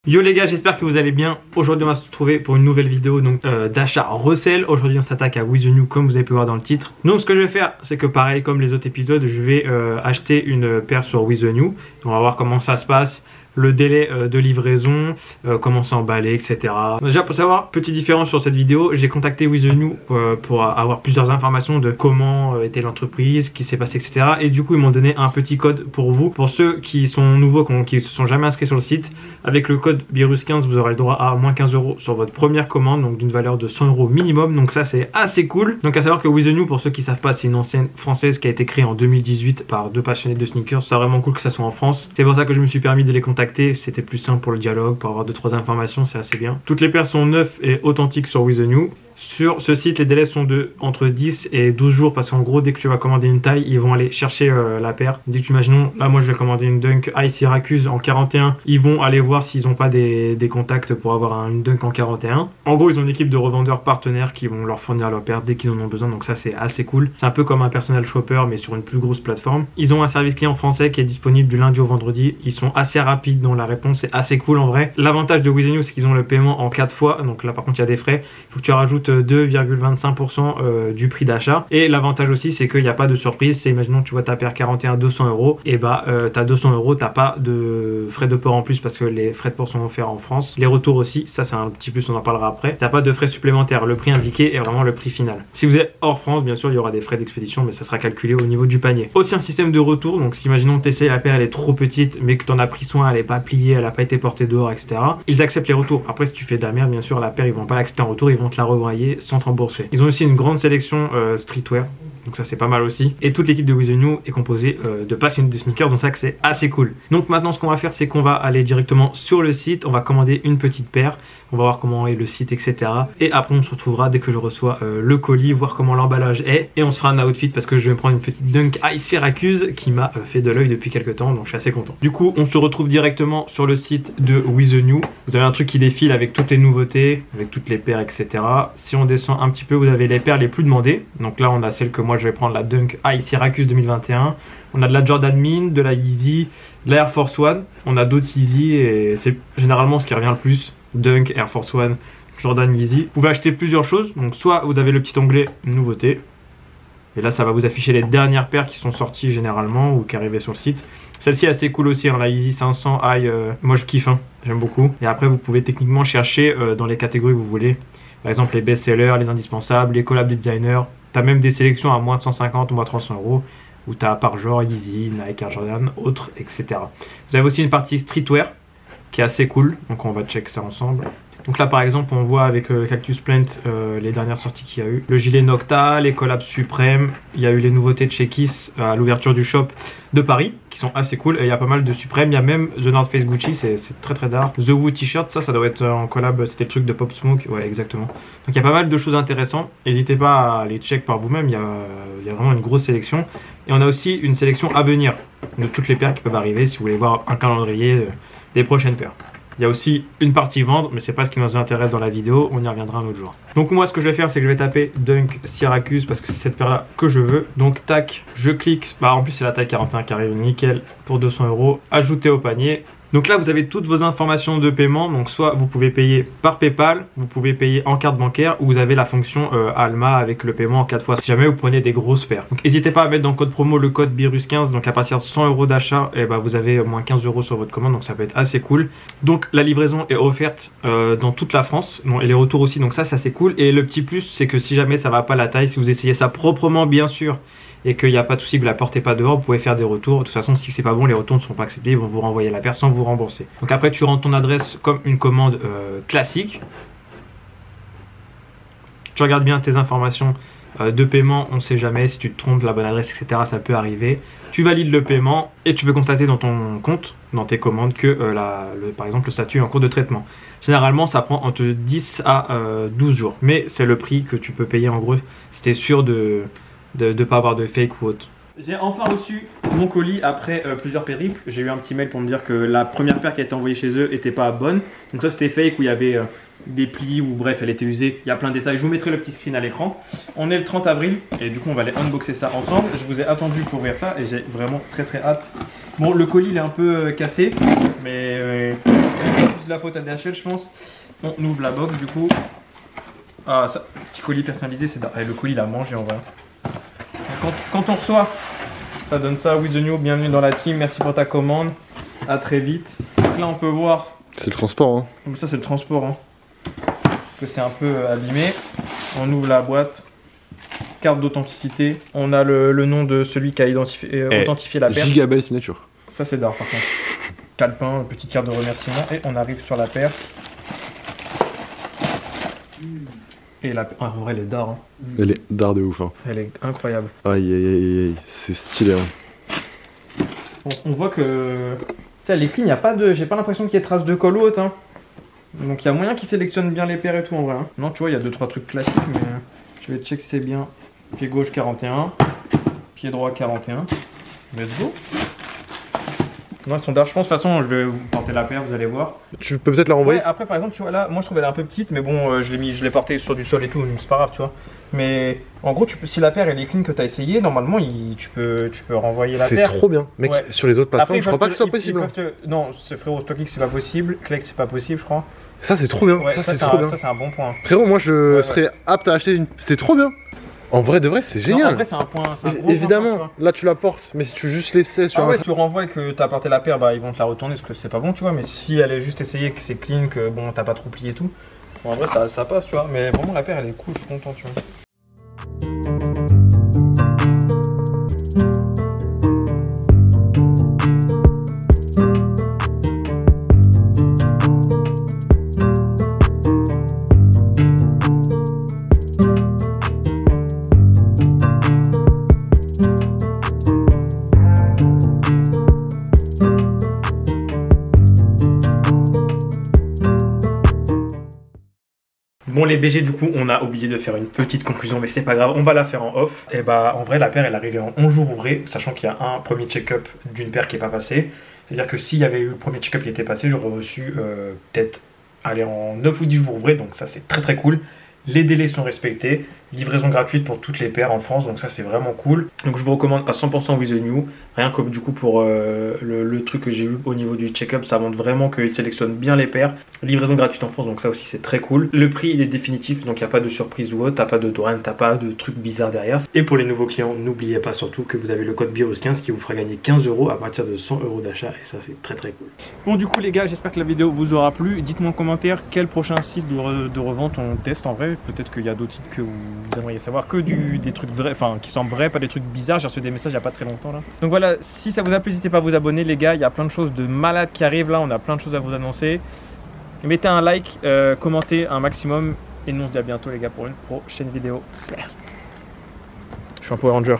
Yo les gars, j'espère que vous allez bien. Aujourd'hui on va se retrouver pour une nouvelle vidéo donc d'achat resell. Aujourd'hui on s'attaque à With The New comme vous avez pu voir dans le titre. Donc ce que je vais faire, c'est que pareil comme les autres épisodes, je vais acheter une paire sur With The New. On va voir comment ça se passe, le délai de livraison, comment c'est emballé, etc. Déjà pour savoir, petite différence sur cette vidéo, j'ai contacté With The New pour avoir plusieurs informations de comment était l'entreprise, ce qui s'est passé, etc. Et du coup ils m'ont donné un petit code pour vous. Pour ceux qui sont nouveaux, qui ne se sont jamais inscrits sur le site, avec le code BIRUS15 vous aurez le droit à moins 15 € sur votre première commande, donc d'une valeur de 100 € minimum. Donc ça c'est assez cool. Donc à savoir que With The New, pour ceux qui ne savent pas, c'est une enseigne française qui a été créée en 2018 par deux passionnés de sneakers. C'est vraiment cool que ça soit en France. C'est pour ça que je me suis permis de les contacter. C'était plus simple pour le dialogue, pour avoir 2-3 informations, c'est assez bien. Toutes les paires sont neuves et authentiques sur With The New. Sur ce site, les délais sont de entre 10 et 12 jours parce qu'en gros, dès que tu vas commander une taille, ils vont aller chercher la paire. Dès que imaginons, là moi je vais commander une Dunk High Syracuse en 41, ils vont aller voir s'ils n'ont pas des contacts pour avoir une Dunk en 41. En gros, ils ont une équipe de revendeurs partenaires qui vont leur fournir leur paire dès qu'ils en ont besoin, donc ça c'est assez cool. C'est un peu comme un personal shopper mais sur une plus grosse plateforme. Ils ont un service client français qui est disponible du lundi au vendredi. Ils sont assez rapides dans la réponse, c'est assez cool en vrai. L'avantage de With The New, c'est qu'ils ont le paiement en 4 fois, donc là par contre il y a des frais. Il faut que tu rajoutes 2,25% du prix d'achat. Et l'avantage aussi, c'est qu'il n'y a pas de surprise. C'est imaginons tu vois ta paire 41 200 €, et bah t'as 200 €, t'as pas de frais de port en plus parce que les frais de port sont offerts en France. Les retours aussi, ça c'est un petit plus, on en parlera après. T'as pas de frais supplémentaires. Le prix indiqué est vraiment le prix final. Si vous êtes hors France, bien sûr, il y aura des frais d'expédition, mais ça sera calculé au niveau du panier. Aussi un système de retour. Donc si imaginons t'essayes la paire, elle est trop petite, mais que t'en as pris soin, elle est pas pliée, elle a pas été portée dehors, etc. Ils acceptent les retours. Après, si tu fais de la merde, bien sûr, la paire ils vont pas l'accepter en retour, ils vont te la renvoyer sans te rembourser. Ils ont aussi une grande sélection streetwear, donc ça c'est pas mal aussi. Et toute l'équipe de With The New est composée de passionnés de sneakers, donc ça que c'est assez cool. Donc maintenant ce qu'on va faire, c'est qu'on va aller directement sur le site, on va commander une petite paire, on va voir comment est le site, etc. Et après on se retrouvera dès que je reçois le colis, voir comment l'emballage est, et on se fera un outfit parce que je vais me prendre une petite Dunk High Syracuse qui m'a fait de l'œil depuis quelques temps, donc je suis assez content. Du coup on se retrouve directement sur le site de With The New. Vous avez un truc qui défile avec toutes les nouveautés, avec toutes les paires, etc. Si on descend un petit peu, vous avez les paires les plus demandées. Donc là on a celle que moi je vais prendre, la Dunk High Syracuse 2021. On a de la Jordan Min, de la Yeezy, de la Air Force One. On a d'autres Yeezy et c'est généralement ce qui revient le plus. Dunk, Air Force One, Jordan, Yeezy. Vous pouvez acheter plusieurs choses. Donc soit vous avez le petit onglet nouveautés. Et là ça va vous afficher les dernières paires qui sont sorties généralement ou qui arrivaient sur le site. Celle-ci est assez cool aussi, hein, la Yeezy 500 High. Moi je kiffe, hein, j'aime beaucoup. Et après vous pouvez techniquement chercher dans les catégories que vous voulez. Par exemple les best-sellers, les indispensables, les collabs de designers. Tu as même des sélections à moins de 150 ou moins 300 €. Où tu as par genre Yeezy, Nike, Air Jordan, autres, etc. Vous avez aussi une partie streetwear qui est assez cool. Donc on va check ça ensemble. Donc là par exemple on voit avec Cactus Plant les dernières sorties qu'il y a eu. Le gilet Nocta, les collabs Supreme. Il y a eu les nouveautés de chez Kiss à l'ouverture du shop de Paris qui sont assez cool. Et il y a pas mal de Supreme. Il y a même The North Face Gucci, c'est très très dark. The Woo T-shirt, ça doit être en collab, c'était le truc de Pop Smoke. Ouais exactement. Donc il y a pas mal de choses intéressantes. N'hésitez pas à les check par vous-même, il y a vraiment une grosse sélection. Et on a aussi une sélection à venir de toutes les paires qui peuvent arriver si vous voulez voir un calendrier des prochaines paires. Il y a aussi une partie vendre, mais c'est pas ce qui nous intéresse dans la vidéo, on y reviendra un autre jour. Donc moi ce que je vais faire, c'est que je vais taper Dunk Syracuse parce que c'est cette paire là que je veux. Donc tac, je clique, bah en plus c'est la taille 41 qui arrive, nickel, pour 200 €, ajouter au panier. Donc là vous avez toutes vos informations de paiement, donc soit vous pouvez payer par PayPal, vous pouvez payer en carte bancaire, ou vous avez la fonction Alma avec le paiement en 4 fois si jamais vous prenez des grosses paires. Donc n'hésitez pas à mettre dans le code promo le code BIRUS15, donc à partir de 100 € d'achat, et bah, vous avez moins 15 € sur votre commande, donc ça peut être assez cool. Donc la livraison est offerte dans toute la France, et les retours aussi, donc ça c'est cool. Et le petit plus c'est que si jamais ça va pas la taille, si vous essayez ça proprement bien sûr, et qu'il n'y a pas de souci, que vous la portez pas dehors, vous pouvez faire des retours. De toute façon, si c'est pas bon, les retours ne seront pas acceptés, ils vont vous renvoyer la paire sans vous rembourser. Donc après, tu rentres ton adresse comme une commande classique. Tu regardes bien tes informations de paiement, on ne sait jamais, si tu te trompes, la bonne adresse, etc., ça peut arriver. Tu valides le paiement et tu peux constater dans ton compte, dans tes commandes, que par exemple le statut est en cours de traitement. Généralement, ça prend entre 10 à 12 jours. Mais c'est le prix que tu peux payer en gros si tu es sûr de ne pas avoir de fake ou autre. J'ai enfin reçu mon colis après plusieurs périples. J'ai eu un petit mail pour me dire que la première paire qui a été envoyée chez eux n'était pas bonne. Donc ça c'était fake, où il y avait des plis ou bref elle était usée. Il y a plein de détails. Je vous mettrai le petit screen à l'écran. On est le 30 avril et du coup on va aller unboxer ça ensemble. Je vous ai attendu pour ouvrir ça et j'ai vraiment très hâte. Bon, le colis il est un peu cassé, mais toute la faute à DHL, je pense. On ouvre la box du coup. Ah, ça, petit colis personnalisé, c'est le colis il a mangé en vrai. Quand on reçoit, ça donne ça. With the New, bienvenue dans la team, merci pour ta commande. À très vite. Donc là, on peut voir. C'est le transport, hein. Donc ça, c'est le transport, hein. Que c'est un peu abîmé. On ouvre la boîte. Carte d'authenticité. On a le nom de celui qui a authentifié la paire. Giga belle signature. Ça, c'est d'art par contre. Calepin, petite carte de remerciement. Et on arrive sur la paire. Et la paire, en vrai, elle est d'art. Hein. Elle est d'art de ouf, hein. Elle est incroyable. Aïe, aïe, aïe, aïe. C'est stylé, hein. On voit que. Ça, les clean, j'ai pas l'impression qu'il y ait trace de colle ou autre. Hein. Donc, il y a moyen qu'ils sélectionnent bien les paires et tout en vrai. Hein. Non, tu vois, il y a 2-3 trucs classiques, mais je vais check si c'est bien. Pied gauche 41, pied droit 41. Let's go. Non, elles sont d'art. Je pense de toute façon, je vais vous porter la paire, vous allez voir. Tu peux peut-être la renvoyer. Ouais, après, par exemple, tu vois là, moi je trouve elle est un peu petite, mais bon, je l'ai portée sur du sol et tout, donc c'est pas grave, tu vois. Mais en gros, si la paire elle est clean que tu as essayé, normalement, tu peux renvoyer la paire. C'est trop bien, mec. Ouais. Sur les autres plateformes, après, je crois pas que ce soit possible. Non, frérot, StockX c'est pas possible, Clex c'est pas possible, je crois. Ça, c'est trop bien. Ouais, ça, c'est trop bien. Ça, c'est un bon point. Frérot, moi je serais apte à acheter une. C'est trop bien. En vrai de vrai, c'est génial. En vrai, c'est un point. Évidemment, point, là tu la portes, mais si tu juste l'essaies sur ouais, tu renvoies et que t'as apporté la paire, bah ils vont te la retourner parce que c'est pas bon, tu vois. Mais si elle est juste essayée, que c'est clean, que bon, t'as pas trop plié et tout, bon, en vrai, ça passe, tu vois. Mais vraiment, la paire elle est cool, je suis content, tu vois. Bon les BG, du coup on a oublié de faire une petite conclusion, mais c'est pas grave, on va la faire en off. Et bah en vrai la paire elle est arrivée en 11 jours ouvrés, sachant qu'il y a un premier check-up d'une paire qui est pas passé. C'est-à-dire que s'il y avait eu le premier check-up qui était passé, j'aurais reçu peut-être aller en 9 ou 10 jours ouvrés, donc ça c'est très très cool. Les délais sont respectés, livraison gratuite pour toutes les paires en France, donc ça c'est vraiment cool. Donc je vous recommande à 100% With the New, rien que du coup pour le truc que j'ai eu au niveau du check-up, ça montre vraiment qu'ils sélectionnent bien les paires. Livraison gratuite en France, donc ça aussi c'est très cool. Le prix il est définitif, donc il n'y a pas de surprise ou autre, t'as pas de douane, t'as pas de trucs bizarres derrière. Et pour les nouveaux clients, n'oubliez pas surtout que vous avez le code BIOS15 qui vous fera gagner 15 € à partir de 100 € d'achat, et ça c'est très très cool. Bon du coup les gars, j'espère que la vidéo vous aura plu. Dites-moi en commentaire quel prochain site de revente on teste en vrai. Peut-être qu'il y a d'autres sites que vous aimeriez savoir, que des trucs vrais, enfin qui semblent vrais, pas des trucs bizarres. J'ai reçu des messages il n'y a pas très longtemps là. Donc voilà, si ça vous a plu, n'hésitez pas à vous abonner les gars, il y a plein de choses de malades qui arrivent là, on a plein de choses à vous annoncer. Mettez un like, commentez un maximum, et nous on se dit à bientôt les gars pour une prochaine vidéo. Je suis un Power Ranger.